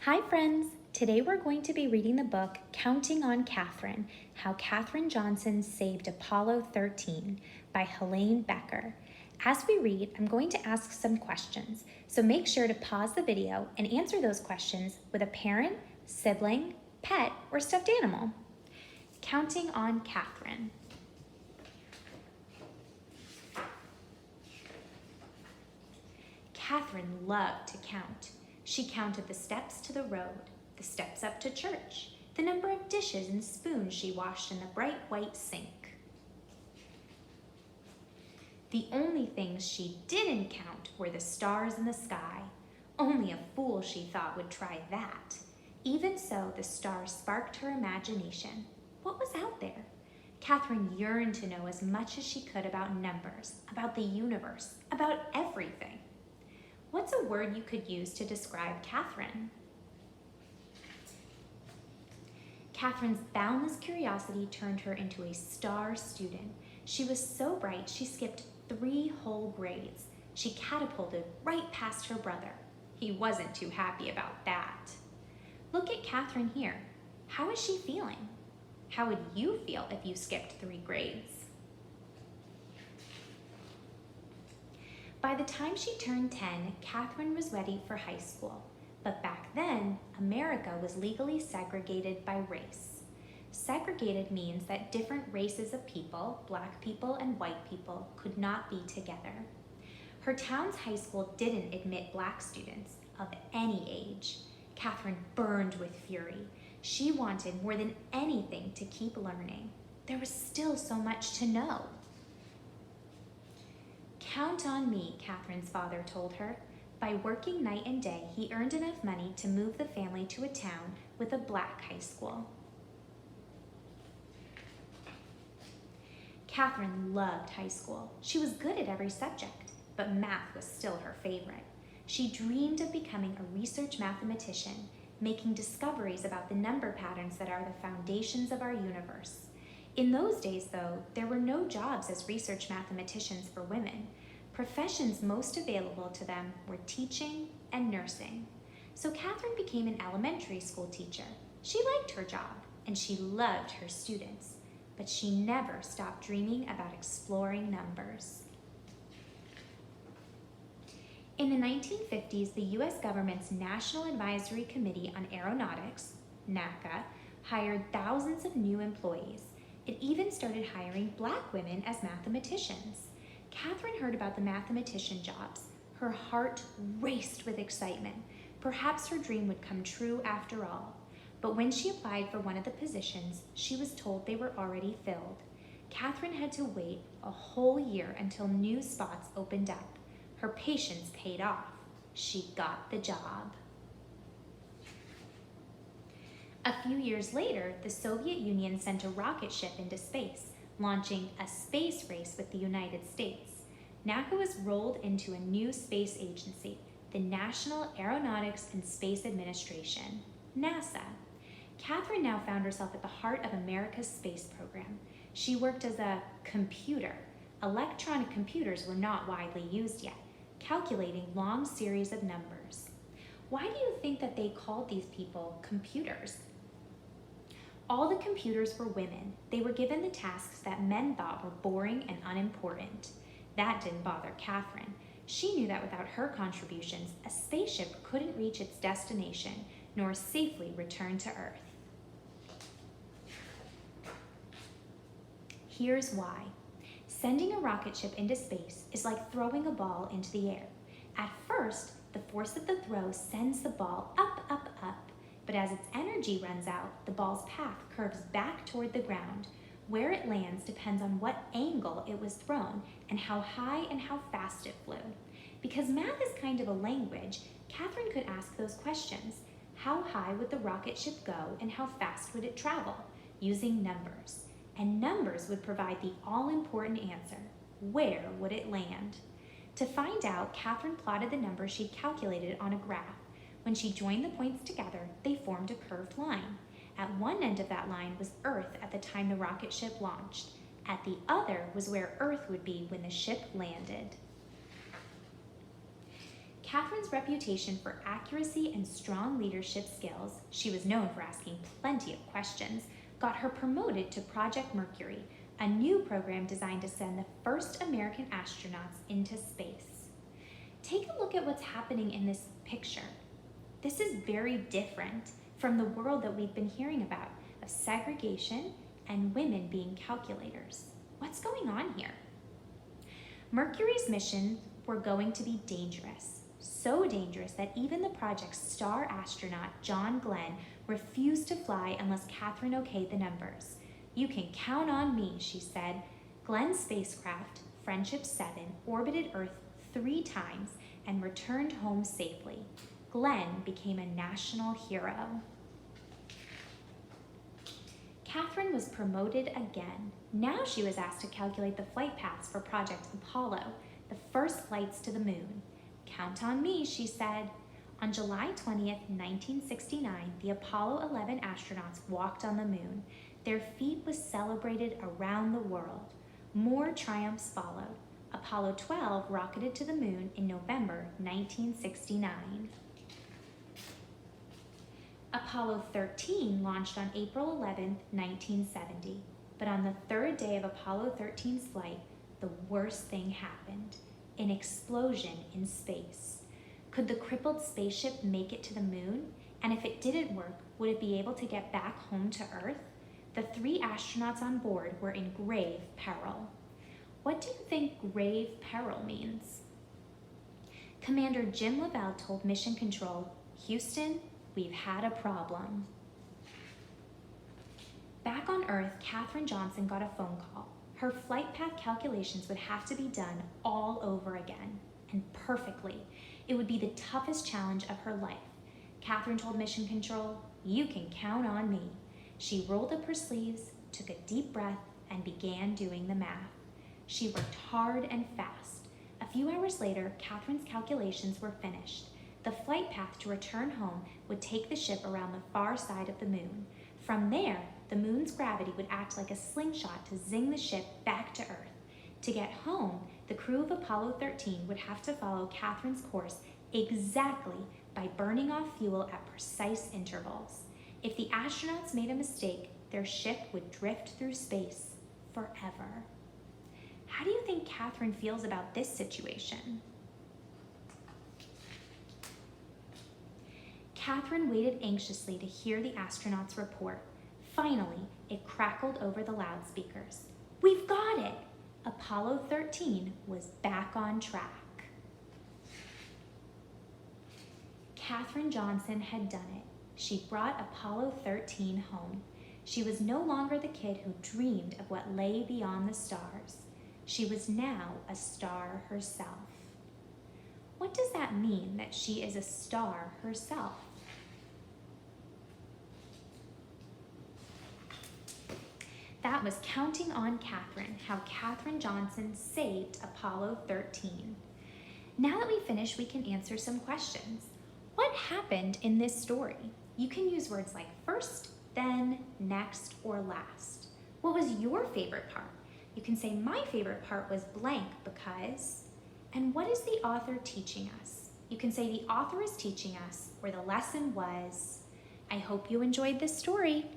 Hi friends! Today we're going to be reading the book Counting on Katherine, How Katherine Johnson Saved Apollo 13 by Helene Becker. As we read, I'm going to ask some questions, so make sure to pause the video and answer those questions with a parent, sibling, pet, or stuffed animal. Counting on Katherine. Katherine loved to count. She counted the steps to the road, the steps up to church, the number of dishes and spoons she washed in the bright white sink. The only things she didn't count were the stars in the sky. Only a fool, she thought, would try that. Even so, the stars sparked her imagination. What was out there? Katherine yearned to know as much as she could about numbers, about the universe, about everything. What's a word you could use to describe Katherine? Katherine's boundless curiosity turned her into a star student. She was so bright she skipped 3 whole grades. She catapulted right past her brother. He wasn't too happy about that. Look at Katherine here. How is she feeling? How would you feel if you skipped 3 grades? By the time she turned 10, Katherine was ready for high school. But back then, America was legally segregated by race. Segregated means that different races of people, black people and white people, could not be together. Her town's high school didn't admit black students of any age. Katherine burned with fury. She wanted more than anything to keep learning. There was still so much to know. Count on me, Katherine's father told her. By working night and day, he earned enough money to move the family to a town with a black high school. Katherine loved high school. She was good at every subject, but math was still her favorite. She dreamed of becoming a research mathematician, making discoveries about the number patterns that are the foundations of our universe. In those days, though, there were no jobs as research mathematicians for women. Professions most available to them were teaching and nursing. So Katherine became an elementary school teacher. She liked her job, and she loved her students, but she never stopped dreaming about exploring numbers. In the 1950s, the U.S. government's National Advisory Committee on Aeronautics, NACA, hired thousands of new employees. It even started hiring black women as mathematicians. Katherine heard about the mathematician jobs. Her heart raced with excitement. Perhaps her dream would come true after all. But when she applied for one of the positions, she was told they were already filled. Katherine had to wait a whole year until new spots opened up. Her patience paid off. She got the job. A few years later, the Soviet Union sent a rocket ship into space, launching a space race with the United States. NACA was rolled into a new space agency, the National Aeronautics and Space Administration, NASA. Katherine now found herself at the heart of America's space program. She worked as a computer. Electronic computers were not widely used yet, calculating long series of numbers. Why do you think that they called these people computers? All the computers were women. They were given the tasks that men thought were boring and unimportant. That didn't bother Katherine. She knew that without her contributions, a spaceship couldn't reach its destination nor safely return to Earth. Here's why. Sending a rocket ship into space is like throwing a ball into the air. At first, the force of the throw sends the ball up, up, up. But as its energy runs out, the ball's path curves back toward the ground. Where it lands depends on what angle it was thrown and how high and how fast it flew. Because math is kind of a language, Katherine could ask those questions. How high would the rocket ship go and how fast would it travel? Using numbers. And numbers would provide the all-important answer. Where would it land? To find out, Katherine plotted the numbers she'd calculated on a graph. When she joined the points together, they formed a curved line. At one end of that line was Earth at the time the rocket ship launched. At the other was where Earth would be when the ship landed. Katherine's reputation for accuracy and strong leadership skills, she was known for asking plenty of questions, got her promoted to Project Mercury, a new program designed to send the first American astronauts into space. Take a look at what's happening in this picture. This is very different from the world that we've been hearing about, of segregation and women being calculators. What's going on here? Mercury's missions were going to be dangerous, so dangerous that even the project's star astronaut, John Glenn, refused to fly unless Katherine okayed the numbers. "You can count on me," she said. Glenn's spacecraft, Friendship 7, orbited Earth 3 times and returned home safely. Glenn became a national hero. Katherine was promoted again. Now she was asked to calculate the flight paths for Project Apollo, the first flights to the moon. "Count on me," she said. On July 20th, 1969, the Apollo 11 astronauts walked on the moon. Their feat was celebrated around the world. More triumphs followed. Apollo 12 rocketed to the moon in November 1969. Apollo 13 launched on April 11, 1970. But on the third day of Apollo 13's flight, the worst thing happened: an explosion in space. Could the crippled spaceship make it to the moon? And if it didn't work, would it be able to get back home to Earth? The 3 astronauts on board were in grave peril. What do you think grave peril means? Commander Jim Lavelle told Mission Control, "Houston, we've had a problem." Back on Earth, Katherine Johnson got a phone call. Her flight path calculations would have to be done all over again, and perfectly. It would be the toughest challenge of her life. Katherine told Mission Control, "You can count on me." She rolled up her sleeves, took a deep breath, and began doing the math. She worked hard and fast. A few hours later, Katherine's calculations were finished. The flight path to return home would take the ship around the far side of the moon. From there, the moon's gravity would act like a slingshot to zing the ship back to Earth. To get home, the crew of Apollo 13 would have to follow Katherine's course exactly by burning off fuel at precise intervals. If the astronauts made a mistake, their ship would drift through space forever. How do you think Katherine feels about this situation? Katherine waited anxiously to hear the astronauts' report. Finally, it crackled over the loudspeakers. "We've got it!" Apollo 13 was back on track. Katherine Johnson had done it. She brought Apollo 13 home. She was no longer the kid who dreamed of what lay beyond the stars. She was now a star herself. What does that mean, that she is a star herself? That was Counting on Katherine, how Katherine Johnson saved Apollo 13. Now that we've finished, we can answer some questions. What happened in this story? You can use words like first, then, next, or last. What was your favorite part? You can say, "My favorite part was blank because," and what is the author teaching us? You can say the author is teaching us, or the lesson was. I hope you enjoyed this story.